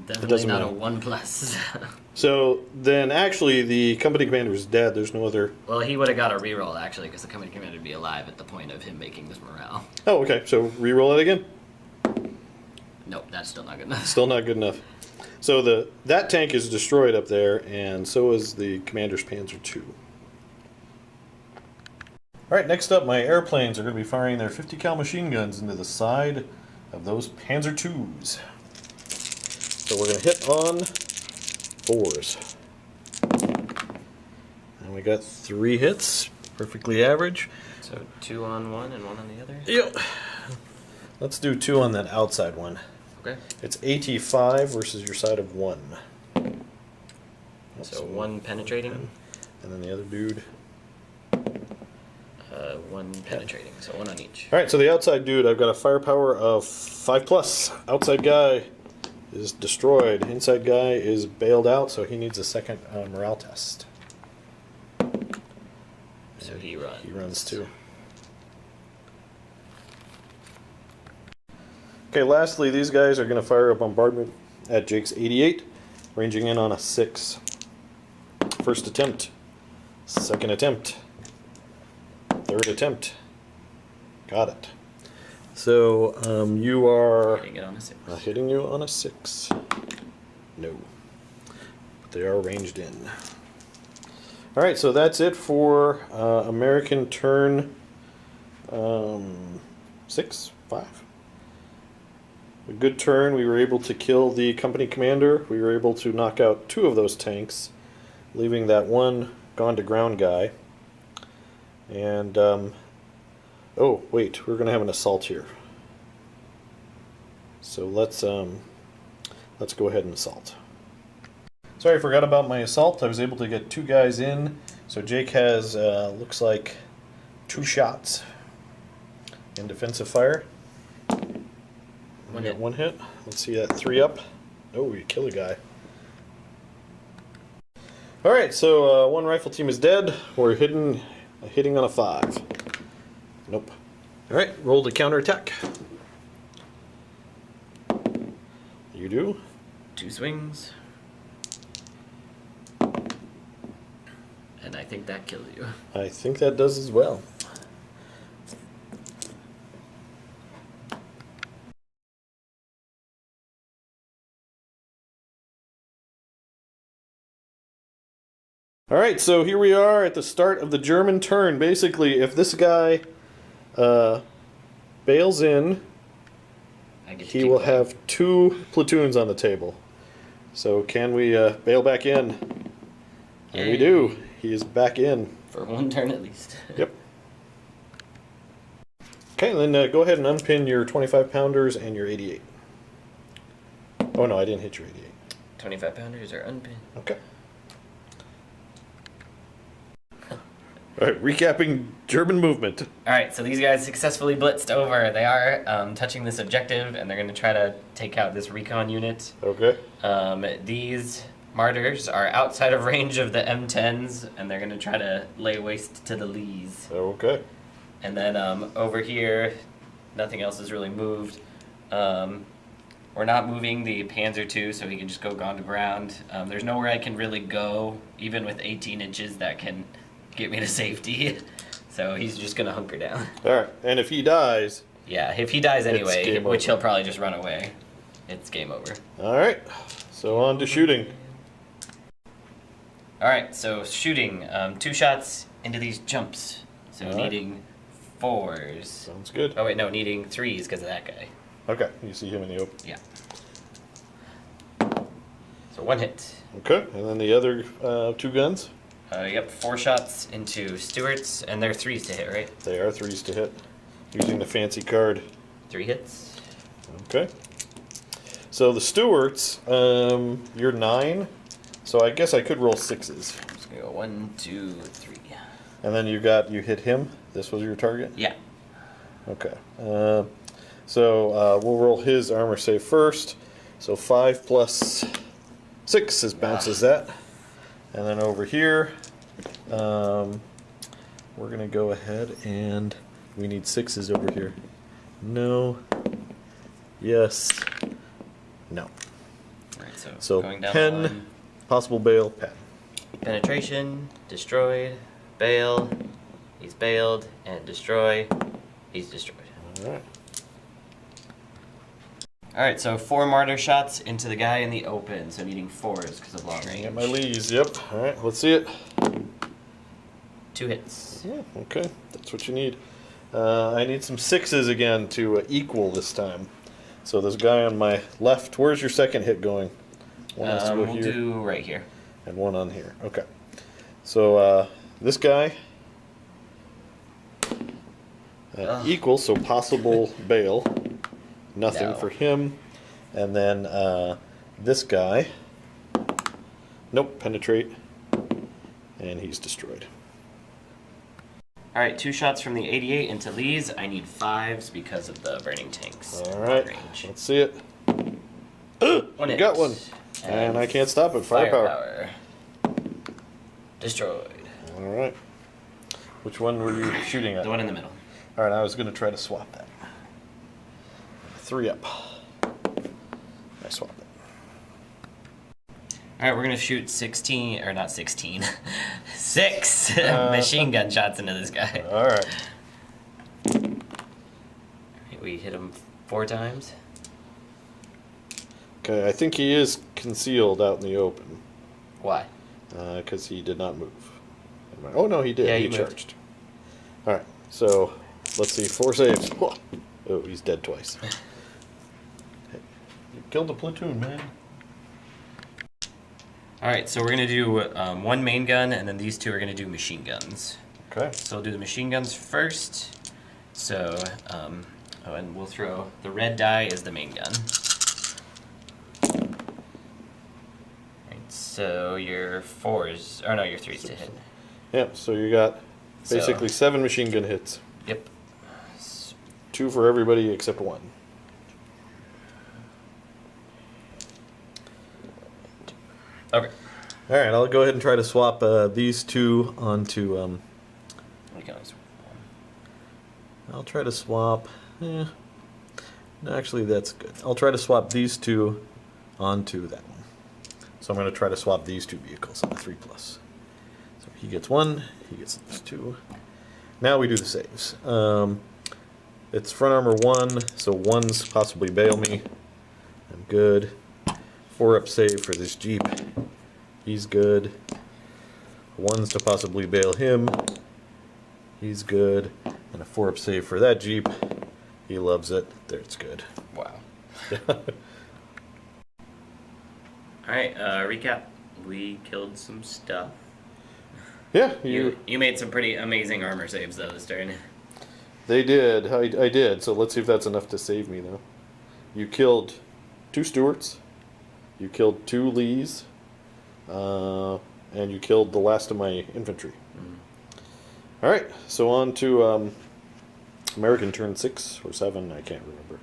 Definitely not matter. A 1+. So then actually the company commander is dead, there's no other... Well, he would have got a reroll actually, because the company commander would be alive at the point of him making this morale. Oh, okay, so re-roll it again? Nope, that's still not good enough. Still not good enough. So that tank is destroyed up there, and so is the commander's Panzer II. Alright, next up, my airplanes are going to be firing their 50 cal machine guns into the side of those Panzer IIs. So we're going to hit on 4s. And we got 3 hits, perfectly average. So 2 on one and 1 on the other? Yep. Let's do 2 on that outside one. Okay. It's AT5 versus your side of 1. So 1 penetrating? And then the other dude. 1 penetrating, so 1 on each. Alright, so the outside dude, I've got a firepower of 5+. Outside guy is destroyed. Inside guy is bailed out, so he needs a second morale test. So he runs. He runs too. Okay, lastly, these guys are going to fire a bombardment at Jake's 88, ranging in on a 6. First attempt. Second attempt. Third attempt. Got it. So you are hitting it on a 6. Hitting you on a 6. No. But they are ranged in. Alright, so that's it for American turn 6? 5? a good turn. We were able to kill the company commander. We were able to knock out 2 of those tanks, leaving that one gone to ground guy. And, oh, wait, we're going to have an assault here. So let's go ahead and assault. Sorry, I forgot about my assault. I was able to get 2 guys in. So Jake has, looks like 2 shots in defensive fire. One hit. Let's see that 3 up. Oh, you kill a guy. Alright, so 1 rifle team is dead. We're hitting on a 5. Nope. Alright, roll the counterattack. You do. 2 swings. And I think that kills you. I think that does as well. Alright, so here we are at the start of the German turn. Basically, if this guy bails in, he will have 2 platoons on the table. So can we bail back in? And we do. He is back in. For 1 turn at least. Yep. Okay, then go ahead and unpin your 25-pounders and your 88. Oh no, I didn't hit your 88. 25-pounders are unpinned. Okay. Alright, recapping German movement. Alright, so these guys successfully blitzed over. They are touching this objective, and they're going to try to take out this recon unit. Okay. These martyrs are outside of range of the M10s, and they're going to try to lay waste to the Lees. Okay. And then over here, nothing else is really moved. We're not moving the Panzer II, so he can just go gone to ground. There's nowhere I can really go, even with 18 inches, that can get me to safety. So he's just going to hunker down. Alright, and if he dies... Yeah, if he dies anyway, which over. he'll probably just run away, it's game over. Alright, so on to shooting. Alright, so shooting. 2 shots into these jumps. So needing 4s. Sounds good. Oh wait, no, needing 3s because of that guy. Okay, you see him in the open. Yeah. So 1 hit. Okay, and then the other 2 guns? Yep, 4 shots into Stewart's, and they're 3s to hit, right? They are 3s to hit, using the fancy card. 3 hits. Okay. So the Stewarts, you're 9, so I guess I could roll 6s. I'm just gonna go 1, 2, 3. And then you hit him? This was your target? Yeah. Okay. So we'll roll his armor save first. So 5 plus 6 bounces that. And then over here, we're going to go ahead and we need 6s over here. No. Yes. No. Alright, So going down pen, 1. possible bail, pen. Penetration, destroyed, bail, he's bailed, and destroy, he's destroyed. Alright. Alright, so 4 martyr shots into the guy in the open, so needing 4s because of long range. Get my Lees, yep. Alright, let's see it. 2 hits. Yeah, okay, that's what you need. I need some 6s again to equal this time. So this guy on my left, where's your second hit going? One has to go We'll here. do right here. And one on here. Okay. So this guy equal, so possible bail. Nothing No. for him. And then this guy. Nope, penetrate. And he's destroyed. Alright, 2 shots from the 88 into Lee's. I need 5s because of the burning tanks. Alright, Range. let's see it. 1 You hit. got one. And I can't stop it. Firepower. Destroyed. Alright. Which one were you shooting at? The one in the middle. Alright, I was going to try to swap that. 3 up. I swapped it. Alright, we're going to shoot 16, or not 16, 6 machine gun shots into this guy. Alright. We hit him 4 times. Okay, I think he is concealed out in the open. Why? Because he did not move. Oh no, he did. Yeah, he he moved. charged. Alright, so let's see. 4 saves. Oh, he's dead twice. killed the platoon, man. Alright, so we're going to do one main gun, and then these two are going to do machine guns. Okay. So we'll do the machine guns first. So, and we'll throw the red die is the main gun. Right, so your 4s, or no, your 3s to hit. Yep, so you got basically 7 machine gun hits. Yep. 2 for everybody except 1. Okay. Alright, I'll go ahead and try to swap these 2 onto... I'll try to swap... No, actually, that's good. I'll try to swap these 2 onto that one. So I'm going to try to swap these 2 vehicles on the 3+. So he gets 1, he gets these 2. Now we do the saves. It's front armor 1, so 1's possibly bail me. I'm good. 4-up save for this Jeep. He's good. 1's to possibly bail him. He's good. And a 4-up save for that Jeep. He loves it. There, it's good. Wow. Alright, recap. We killed some stuff. Yeah, You made some pretty amazing armor saves though this turn. They did. I did. So let's see if that's enough to save me, though. You killed 2 Stuarts. You killed 2 Lees. And you killed the last of my infantry. All right. So on to American turn 6 or 7. I can't remember.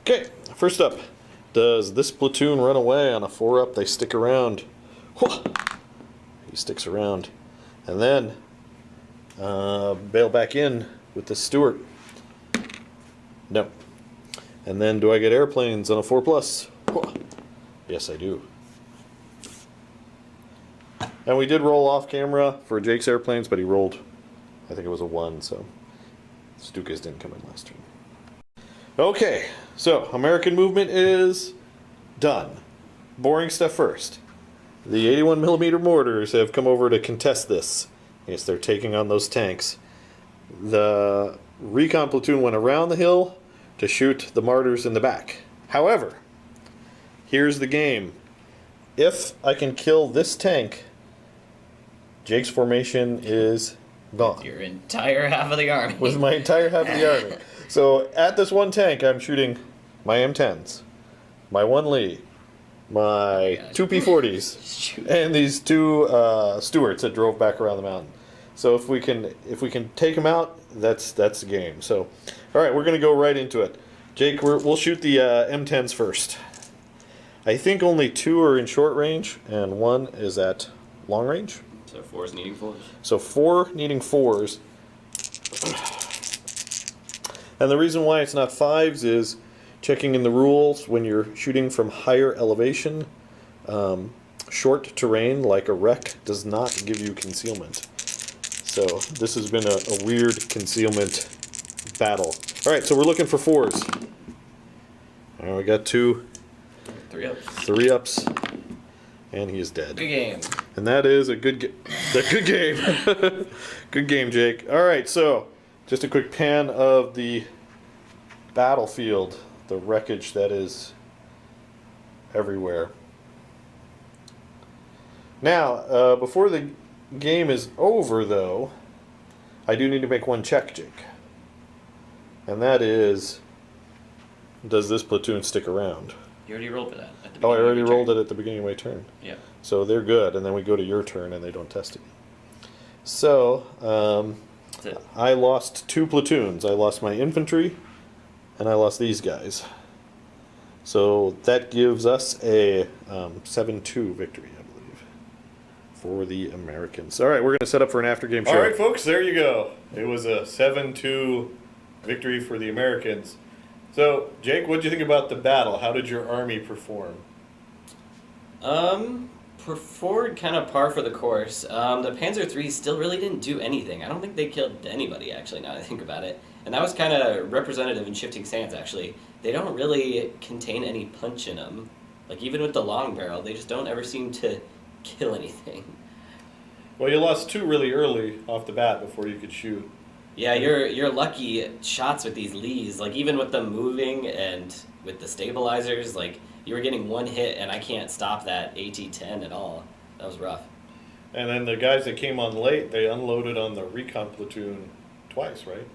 Okay. First up. Does this platoon run away on a 4-up? They stick around. He sticks around. And then bail back in with the Stuart. No. And then do I get airplanes on a 4+? Yes, I do. And we did roll off camera for Jake's airplanes, but he rolled, I think it was a 1, so Stukas didn't come in last turn. Okay, so American movement is done. Boring stuff first. The 81mm mortars have come over to contest this. Yes, they're taking on those tanks. The recon platoon went around the hill to shoot the martyrs in the back. However, here's the game. If I can kill this tank, Jake's formation is gone. Your entire half of the army. With my entire half of the army. So at this one tank, I'm shooting my M10s, my 1 Lee, my 2 P40s, and these 2 Stuarts that drove back around the mountain. So if we can take them out, that's the game. So, all right, we're gonna go right into it. Jake, we'll shoot the M10s first. I think only 2 are in short range, and 1 is at long range. So 4's needing 4s. So 4 needing 4s. And the reason why it's not 5s is checking in the rules when you're shooting from higher elevation. Short terrain like a wreck does not give you concealment. So this has been a weird concealment battle. All right, so we're looking for 4s. All right, we got 2. 3 ups. 3 ups. And he is dead. Good game. And that is a good game. Good game, Jake. All right, so just a quick pan of the battlefield, the wreckage that is everywhere. Now, before the game is over, though, I do need to make one check, Jake. And that is, does this platoon stick around? You already rolled for that. At the Oh, I beginning already of your rolled turn. it at the beginning of my turn. Yeah. So they're good, and then we go to your turn, and they don't test it. So, That's it. I lost 2 platoons. I lost my infantry, and I lost these guys. So that gives us a 7-2 victory, I believe, for the Americans. All right, we're going to set up for an after-game show. All right, folks, there you go. It was a 7-2 victory for the Americans. So, Jake, what did you think about the battle? How did your army perform? Performed kind of par for the course. The Panzer III still really didn't do anything. I don't think they killed anybody, actually, now that I think about it. And that was kind of representative in Shifting Sands, actually. They don't really contain any punch in them. Like, even with the long barrel, they just don't ever seem to kill anything. Well, you lost 2 really early off the bat before you could shoot. Yeah, you're lucky shots with these Lees. Like even with them moving and with the stabilizers, like you were getting one hit, and I can't stop that AT-10 at all. That was rough. And then the guys that came on late, they unloaded on the recon platoon twice, right?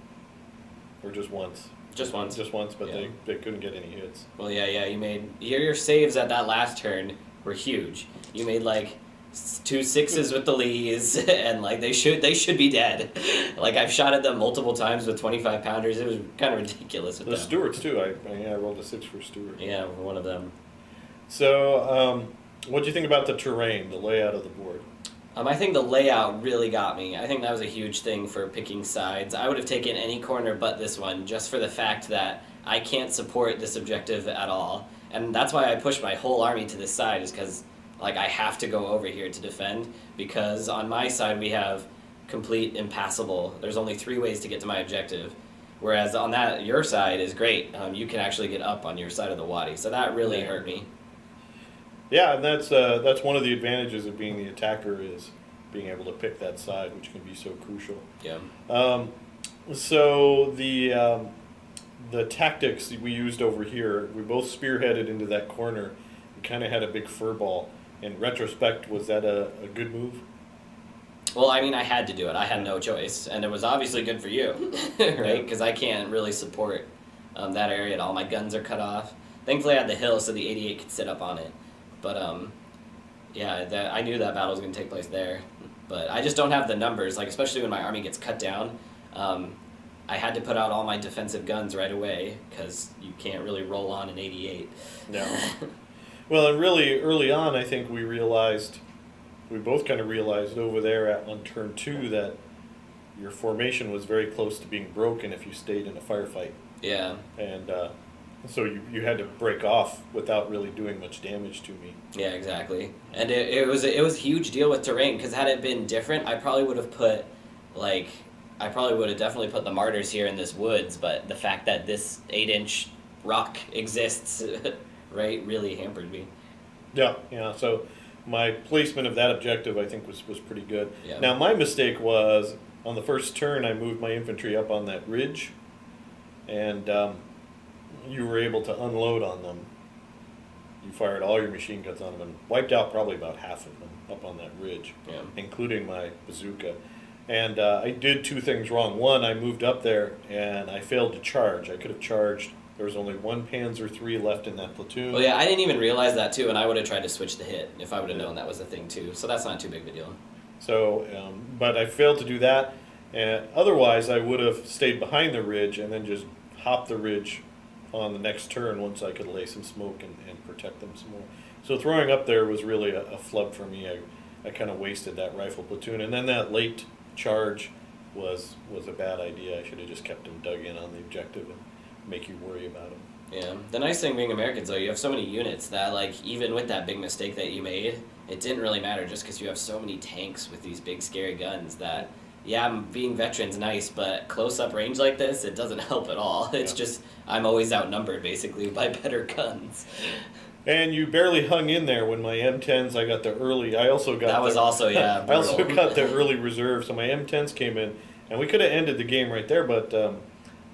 Or just once? Just once. Just once, but Yeah. they couldn't get any hits. Well, yeah. You made your saves at that last turn were huge. You made like 2 6s with the Lees, and like they should be dead. Like I've shot at them multiple times with 25 pounders. It was kind of ridiculous with The them. Stewarts too. I rolled a 6 for Stewart. Yeah, one of them. So, what do you think about the terrain, the layout of the board? I think the layout really got me. I think that was a huge thing for picking sides. I would have taken any corner but this one, just for the fact that I can't support this objective at all. And that's why I pushed my whole army to this side, is because like I have to go over here to defend, because on my side we have complete impassable. There's only 3 ways to get to my objective. Whereas on that, your side is great. You can actually get up on your side of the wadi. So that really hurt me. Yeah, and that's one of the advantages of being the attacker, is being able to pick that side, which can be so crucial. Yeah. So the tactics that we used over here, we both spearheaded into that corner. We kind of had a big fur ball. In retrospect, was that a good move? Well, I mean, I had to do it. I had no choice, and it was obviously good for you, right? Because I can't really support that area at all. My guns are cut off. Thankfully, I had the hill, so the 88 could sit up on it. But yeah, I knew that battle was going to take place there. But I just don't have the numbers, like especially when my army gets cut down. I had to put out all my defensive guns right away, because you can't really roll on an 88. No. Well, and really early on, I think we both kind of realized over there on turn 2 that your formation was very close to being broken if you stayed in a firefight. Yeah. And so you had to break off without really doing much damage to me. Yeah, exactly. And it was a huge deal with terrain, because had it been different, I probably would have definitely put the martyrs here in this woods, but the fact that this 8-inch rock exists, right, really hampered me. Yeah. So my placement of that objective, I think, was pretty good. Yeah. Now, my mistake was, on the first turn, I moved my infantry up on that ridge, and you were able to unload on them. You fired all your machine guns on them and wiped out probably about half of them up on that ridge, including my bazooka. And I did 2 things wrong. One, I moved up there and I failed to charge. I could have charged. There was only 1 Panzer III left in that platoon. Well, yeah, I didn't even realize that too, and I would have tried to switch the hit if I would have known that was a thing too. So that's not too big of a deal. So, but I failed to do that. And otherwise, I would have stayed behind the ridge and then just hopped the ridge on the next turn once I could lay some smoke and protect them some more. So throwing up there was really a flub for me. I kind of wasted that rifle platoon. And then that late charge was a bad idea. I should have just kept them dug in on the objective and make you worry about them. Yeah. The nice thing being Americans, though, you have so many units that, like, even with that big mistake that you made, it didn't really matter, just because you have so many tanks with these big, scary guns that, yeah, being veteran's nice, but close-up range like this, it doesn't help at all. It's just, I'm always outnumbered, basically, by better guns. And you barely hung in there when my M10s, I got the early, I also got That was also, yeah, I also brutal. got the early reserve, so my M10s came in, and we could have ended the game right there, but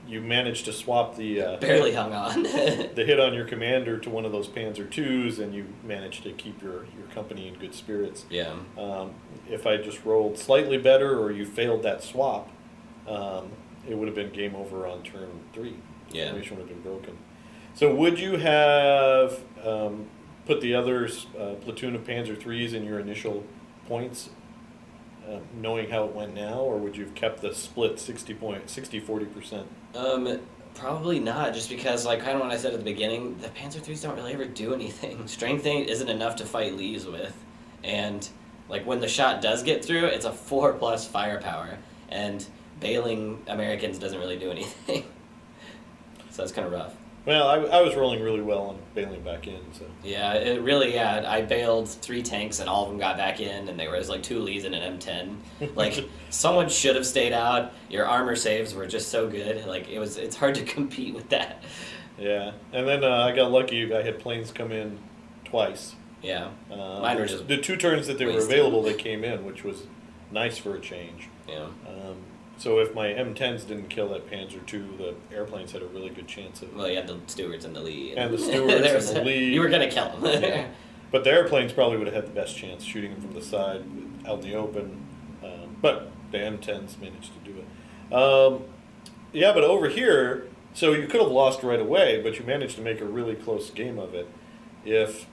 you managed to swap the Barely hung on. the hit on your commander to one of those Panzer IIs, and you managed to keep your company in good spirits. Yeah. If I just rolled slightly better, or you failed that swap, it would have been game over on turn 3. Yeah. The formation would have been broken. So would you have put the others platoon of Panzer IIIs in your initial points, knowing how it went now, or would you have kept the split 60-40%? Probably not, just because, like, kind of what I said at the beginning, the Panzer IIIs don't really ever do anything. Strength isn't enough to fight Lees with, and, like, when the shot does get through, it's a 4+ firepower, and bailing Americans doesn't really do anything. So that's kind of rough. Well, I was rolling really well on bailing back in, so. Yeah, it really, yeah, I bailed 3 tanks and all of them got back in, and there was like 2 Lees and an M10. Like, someone should have stayed out. Your armor saves were just so good. Like, it's hard to compete with that. Yeah, and then I got lucky. I had planes come in twice. Yeah, mine were just the 2 turns that they were wasted. available, they came in, which was nice for a change. Yeah. So if my M10s didn't kill that Panzer II, the airplanes had a really good chance of. Well, you had the stewards and the Lee. And the stewards and the Lee. You were gonna kill them. Yeah. But the airplanes probably would have had the best chance shooting them from the side, out in the open. But the M10s managed to do it. Yeah, but over here, so you could have lost right away, but you managed to make a really close game of it. If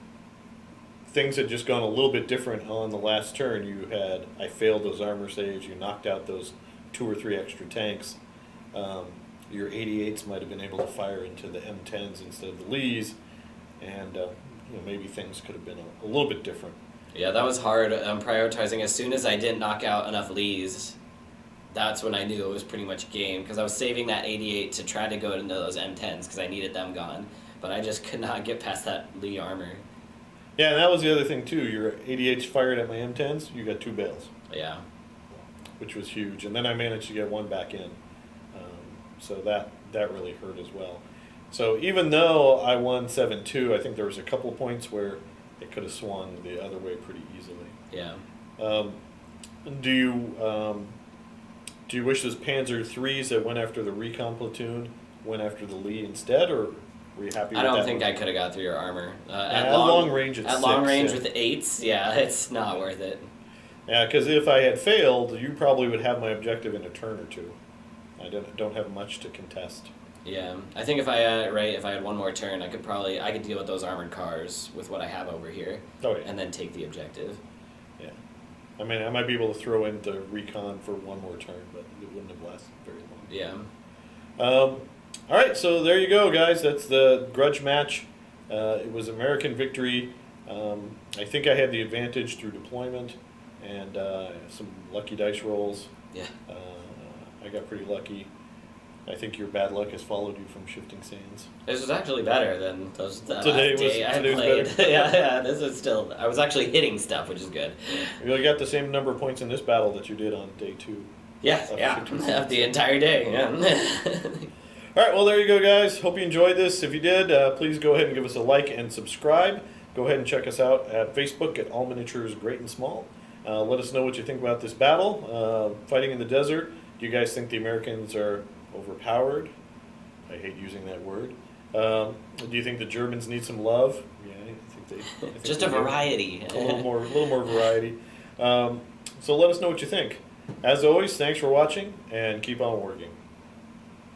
things had just gone a little bit different on the last turn, I failed those armor saves, you knocked out those 2 or 3 extra tanks. Your 88s might have been able to fire into the M10s instead of the Lees, and maybe things could have been a little bit different. Yeah, that was hard. Prioritizing. As soon as I didn't knock out enough Lees, that's when I knew it was pretty much game, because I was saving that 88 to try to go into those M10s because I needed them gone, but I just could not get past that Lee armor. Yeah, and that was the other thing too. Your 88s fired at my M10s, you got 2 bales. Yeah. Which was huge, and then I managed to get 1 back in. So that really hurt as well. So even though I won 7-2, I think there was a couple of points where it could have swung the other way pretty easily. Yeah. Do you wish those Panzer IIIs that went after the recon platoon went after the Lee instead, or were you happy with that? I don't think I could have got through your armor. At long range, it's at long 6, range yeah. with the 8s, yeah, it's not worth it. Yeah, because if I had failed, you probably would have my objective in a turn or 2. I don't have much to contest. Yeah, I think if I had one more turn, I could deal with those armored cars with what I have over here. Oh, yeah. And then take the objective. Yeah. I mean, I might be able to throw in the recon for 1 more turn, but it wouldn't have lasted very long. Yeah. All right, so there you go, guys. That's the grudge match. It was American victory. I think I had the advantage through deployment and some lucky dice rolls. Yeah. I got pretty lucky. I think your bad luck has followed you from Shifting Sands. This was actually better than the Today last day I today's played. better. yeah, this is still. I was actually hitting stuff, which is good. You got the same number of points in this battle that you did on day 2. Yeah, of the entire day. Yeah. All right, well, there you go, guys. Hope you enjoyed this. If you did, please go ahead and give us a like and subscribe. Go ahead and check us out at Facebook at All Miniatures Great and Small. Let us know what you think about this battle. Fighting in the desert. Do you guys think the Americans are overpowered? I hate using that word. Do you think the Germans need some love? Yeah, I think Just a variety. A little more variety. So let us know what you think. As always, thanks for watching, and keep on warging.